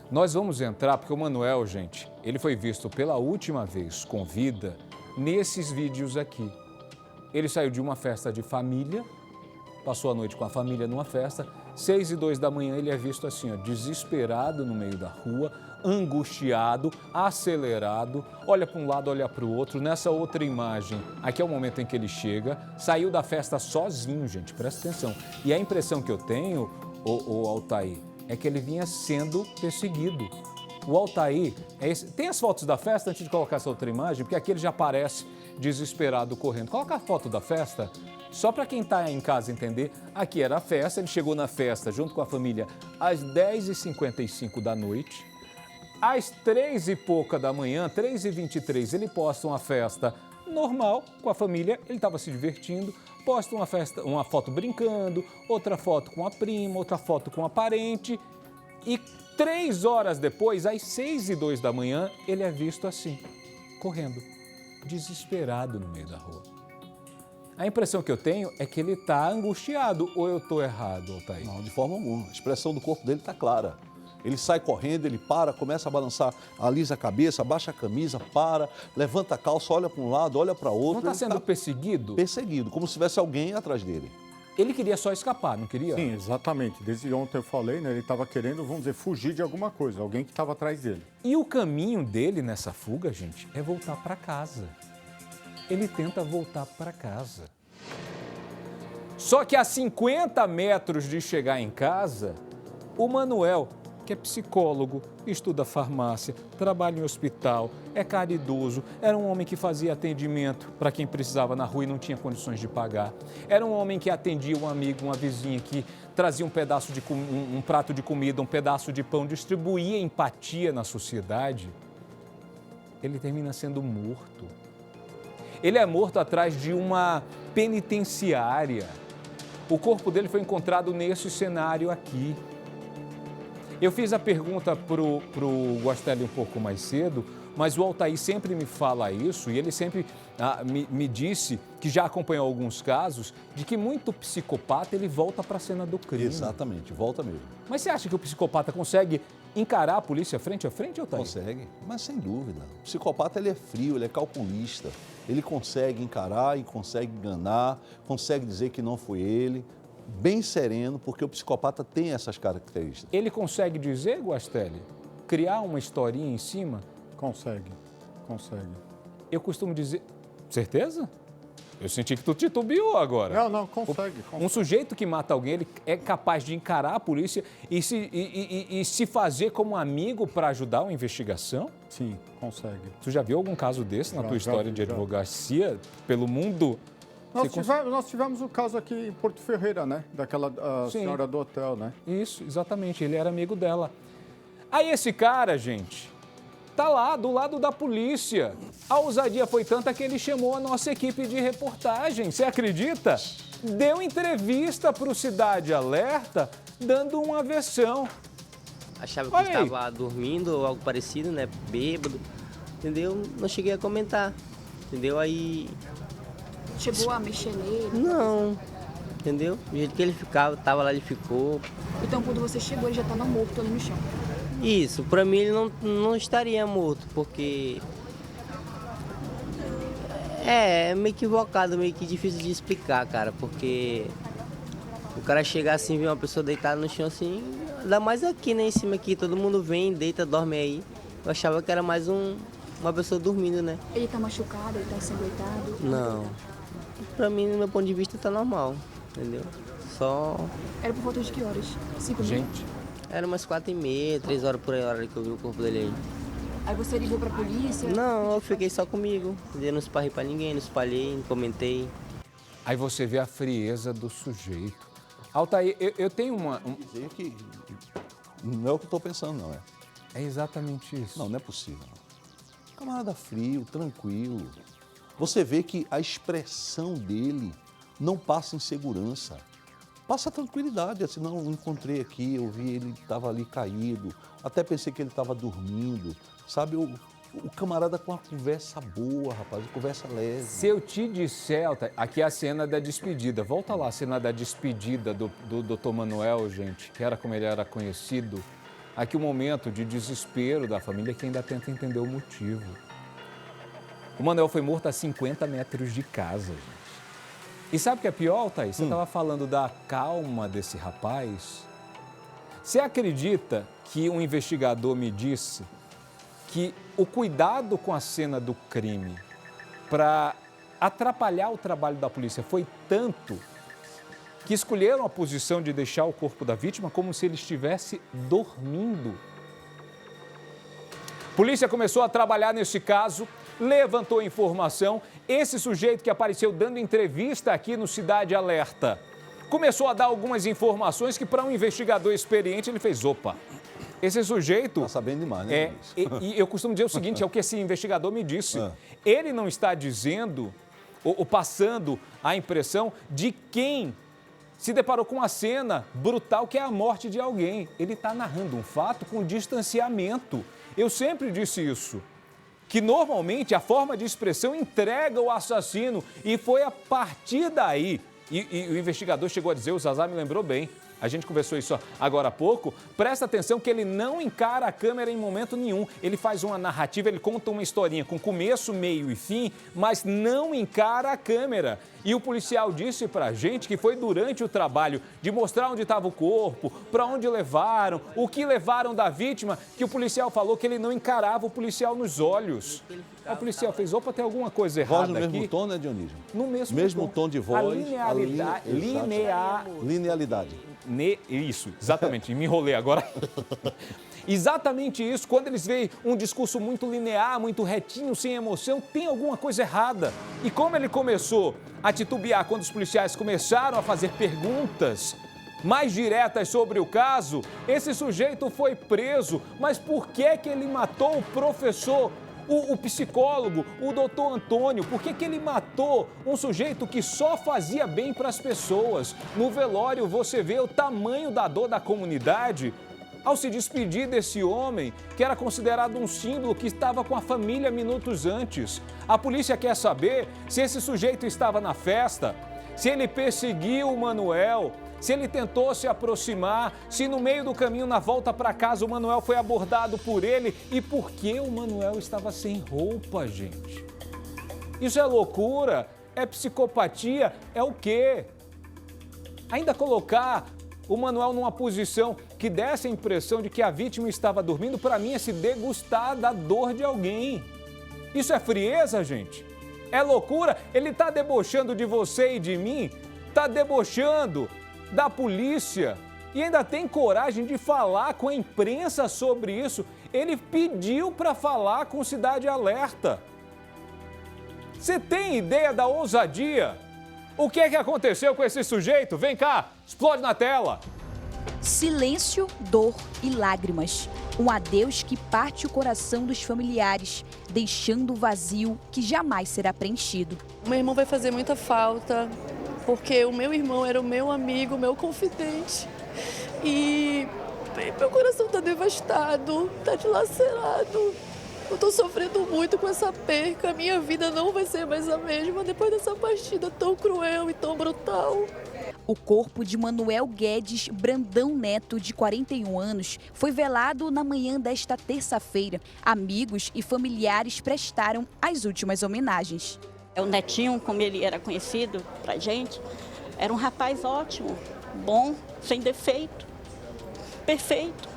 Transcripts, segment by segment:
Nós vamos entrar porque o Manuel, gente, ele foi visto pela última vez com vida nesses vídeos aqui. Ele saiu de uma festa de família, passou a noite com a família numa festa, 6h02 da manhã ele é visto assim, ó, desesperado no meio da rua, angustiado, acelerado, olha para um lado, olha para o outro. Nessa outra imagem, aqui é o momento em que ele chega, saiu da festa sozinho, gente, presta atenção. E a impressão que eu tenho, o Altair, é que ele vinha sendo perseguido. O Altair, tem as fotos da festa antes de colocar essa outra imagem, porque aqui ele já aparece desesperado correndo. Coloca a foto da festa, só para quem está em casa entender. Aqui era a festa, ele chegou na festa junto com a família às 10h55 da noite. Às 3 e pouca da manhã, 3h23, ele posta uma festa normal com a família, ele estava se divertindo, posta uma foto brincando, outra foto com a prima, outra foto com a parente e 3 horas depois, às 6h02 da manhã, ele é visto assim, correndo, desesperado no meio da rua. A impressão que eu tenho é que ele está angustiado, ou eu estou errado, Altair? Não, de forma alguma. A expressão do corpo dele está clara. Ele sai correndo, ele para, começa a balançar, alisa a cabeça, abaixa a camisa, para, levanta a calça, olha para um lado, olha para outro. Não está sendo perseguido? Perseguido, como se tivesse alguém atrás dele. Ele queria só escapar, não queria? Sim, exatamente. Desde ontem eu falei, né? Ele estava querendo, vamos dizer, fugir de alguma coisa, alguém que estava atrás dele. E o caminho dele nessa fuga, gente, é voltar para casa. Ele tenta voltar para casa. Só que a 50 metros de chegar em casa, o Manuel, que é psicólogo, estuda farmácia, trabalha em hospital, é caridoso, era um homem que fazia atendimento para quem precisava na rua e não tinha condições de pagar. Era um homem que atendia um amigo, uma vizinha que trazia um pedaço de um prato de comida, um pedaço de pão, distribuía empatia na sociedade. Ele termina sendo morto. Ele é morto atrás de uma penitenciária. O corpo dele foi encontrado nesse cenário aqui. Eu fiz a pergunta pro Guastelli um pouco mais cedo, mas o Altair sempre me fala isso e ele sempre me disse que já acompanhou alguns casos de que muito psicopata ele volta para a cena do crime. Exatamente, volta mesmo. Mas você acha que o psicopata consegue encarar a polícia frente a frente, Altair? Consegue, mas sem dúvida. O psicopata ele é frio, ele é calculista. Ele consegue encarar e consegue enganar, consegue dizer que não foi ele. Bem sereno, porque o psicopata tem essas características. Ele consegue dizer, Guastelli, criar uma historinha em cima? Consegue. Eu costumo dizer... Certeza? Eu senti que tu titubeou agora. Não, consegue. Um sujeito que mata alguém, ele é capaz de encarar a polícia e se fazer como amigo para ajudar uma investigação? Sim, consegue. Tu já viu algum caso desse na tua história de advocacia pelo mundo? Nós tivemos o caso aqui em Porto Ferreira, né? Daquela senhora do hotel, né? Isso, exatamente. Ele era amigo dela. Aí esse cara, gente, tá lá do lado da polícia. A ousadia foi tanta que ele chamou a nossa equipe de reportagem. Você acredita? Deu entrevista para o Cidade Alerta, dando uma versão. Achava que estava dormindo ou algo parecido, né? Bêbado, entendeu? Não cheguei a comentar, entendeu? Aí... Chegou a mexer nele? Não, entendeu? Do jeito que ele ficava, tava lá, ele ficou. Então, quando você chegou, ele já estava morto ali no chão? Isso, pra mim ele não estaria morto, porque... É meio equivocado, meio que difícil de explicar, cara, porque... O cara chegar assim e ver uma pessoa deitada no chão assim, ainda mais aqui, né, em cima aqui, todo mundo vem, deita, dorme aí. Eu achava que era mais uma pessoa dormindo, né? Ele tá machucado, ele tá ensanguentado? Não. Pra mim, no meu ponto de vista, tá normal, entendeu? Só... Era por volta de que horas? 5 Gente. minutos? Era umas 4h30, 3 horas por aí, a hora que eu vi o corpo dele aí. Aí você ligou pra polícia? Não, eu fiquei só comigo, entendeu? Não esparrei pra ninguém, não espalhei, não comentei. Aí você vê a frieza do sujeito. Altair, eu tenho uma... Dizer que não é o que eu estou pensando, não é? É exatamente isso. Não é possível. Camarada frio, tranquilo. Você vê que a expressão dele não passa insegurança, passa tranquilidade. Assim, não, eu encontrei aqui, eu vi ele estava ali caído, até pensei que ele estava dormindo, sabe? O camarada com uma conversa boa, rapaz, uma conversa leve. Se eu te disser, Altair, aqui é a cena da despedida. Volta lá, a cena da despedida do Dr. Manuel, gente, que era como ele era conhecido. aqui um momento de desespero da família que ainda tenta entender o motivo. O Manuel foi morto a 50 metros de casa, gente. E sabe o que é pior, Thaís? Você estava falando da calma desse rapaz. Você acredita que um investigador me disse que o cuidado com a cena do crime para atrapalhar o trabalho da polícia foi tanto que escolheram a posição de deixar o corpo da vítima como se ele estivesse dormindo? A polícia começou a trabalhar nesse caso, levantou informação. Esse sujeito que apareceu dando entrevista aqui no Cidade Alerta começou a dar algumas informações que, para um investigador experiente, ele fez: opa, esse sujeito... Está sabendo demais, né? E eu costumo dizer o seguinte, é o que esse investigador me disse. Ele não está dizendo ou passando a impressão de quem se deparou com uma cena brutal que é a morte de alguém. Ele está narrando um fato com distanciamento. Eu sempre disse isso, que normalmente a forma de expressão entrega o assassino, e foi a partir daí, e o investigador chegou a dizer, o Zazá me lembrou bem, a gente conversou isso agora há pouco, presta atenção que ele não encara a câmera em momento nenhum. Ele faz uma narrativa, ele conta uma historinha com começo, meio e fim, mas não encara a câmera. E o policial disse pra gente que foi durante o trabalho de mostrar onde estava o corpo, para onde levaram, o que levaram da vítima, que o policial falou que ele não encarava o policial nos olhos. O policial fez, opa, tem alguma coisa errada aqui. Voz no mesmo tom, né, Dionísio? No mesmo tom de voz. A linearidade. Isso, exatamente, me enrolei agora. Exatamente isso, quando eles veem um discurso muito linear, muito retinho, sem emoção, tem alguma coisa errada. E como ele começou a titubear quando os policiais começaram a fazer perguntas mais diretas sobre o caso, esse sujeito foi preso. Mas por que que ele matou o professor? O psicólogo, o doutor Antônio, por que que ele matou um sujeito que só fazia bem para as pessoas? No velório você vê o tamanho da dor da comunidade ao se despedir desse homem que era considerado um símbolo, que estava com a família minutos antes. A polícia quer saber se esse sujeito estava na festa, se ele perseguiu o Manuel, se ele tentou se aproximar, se no meio do caminho, na volta para casa, o Manuel foi abordado por ele e por que o Manuel estava sem roupa, gente. Isso é loucura? É psicopatia? É o quê? Ainda colocar o Manuel numa posição que desse a impressão de que a vítima estava dormindo, para mim é se degustar da dor de alguém. Isso é frieza, gente? É loucura? Ele está debochando de você e de mim? Está debochando da polícia e ainda tem coragem de falar com a imprensa sobre isso. Ele pediu para falar com Cidade Alerta. Você tem ideia da ousadia? O que é que aconteceu com esse sujeito? Vem cá, explode na tela. Silêncio, dor e lágrimas. Um adeus que parte o coração dos familiares, deixando o vazio que jamais será preenchido. Meu irmão vai fazer muita falta, porque o meu irmão era o meu amigo, meu confidente. E meu coração está devastado, está dilacerado. Eu estou sofrendo muito com essa perca. Minha vida não vai ser mais a mesma depois dessa partida tão cruel e tão brutal. O corpo de Manuel Guedes Brandão Neto, de 41 anos, foi velado na manhã desta terça-feira. Amigos e familiares prestaram as últimas homenagens. O Netinho, como ele era conhecido pra gente, era um rapaz ótimo, bom, sem defeito, perfeito,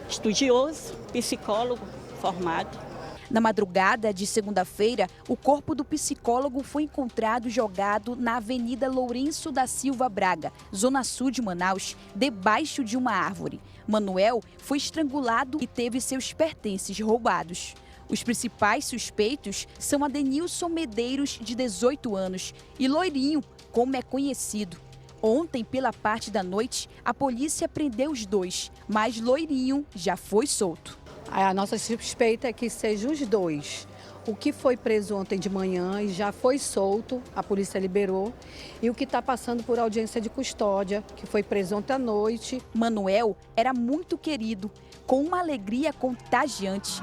estudioso, psicólogo formado. Na madrugada de segunda-feira, o corpo do psicólogo foi encontrado jogado na Avenida Lourenço da Silva Braga, zona sul de Manaus, debaixo de uma árvore. Manuel foi estrangulado e teve seus pertences roubados. Os principais suspeitos são Adenilson Medeiros, de 18 anos, e Loirinho, como é conhecido. Ontem, pela parte da noite, a polícia prendeu os dois, mas Loirinho já foi solto. A nossa suspeita é que sejam os dois. O que foi preso ontem de manhã e já foi solto, a polícia liberou. E o que está passando por audiência de custódia, que foi preso ontem à noite. Manuel era muito querido. com uma alegria contagiante.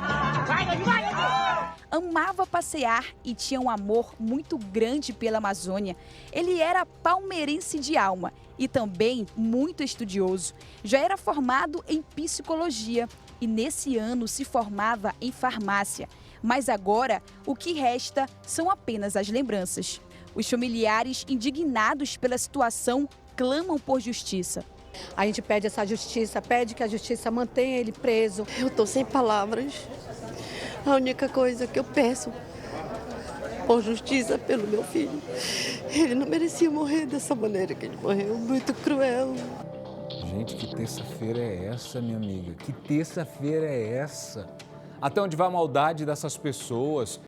Amava passear e tinha um amor muito grande pela Amazônia. Ele era palmeirense de alma e também muito estudioso. Já era formado em psicologia e nesse ano se formava em farmácia. Mas agora, o que resta são apenas as lembranças. Os familiares, indignados pela situação, clamam por justiça. A gente pede essa justiça, pede que a justiça mantenha ele preso. Eu estou sem palavras. A única coisa que eu peço por justiça pelo meu filho. Ele não merecia morrer dessa maneira que ele morreu, muito cruel. Gente, que terça-feira é essa, minha amiga? Que terça-feira é essa? Até onde vai a maldade dessas pessoas?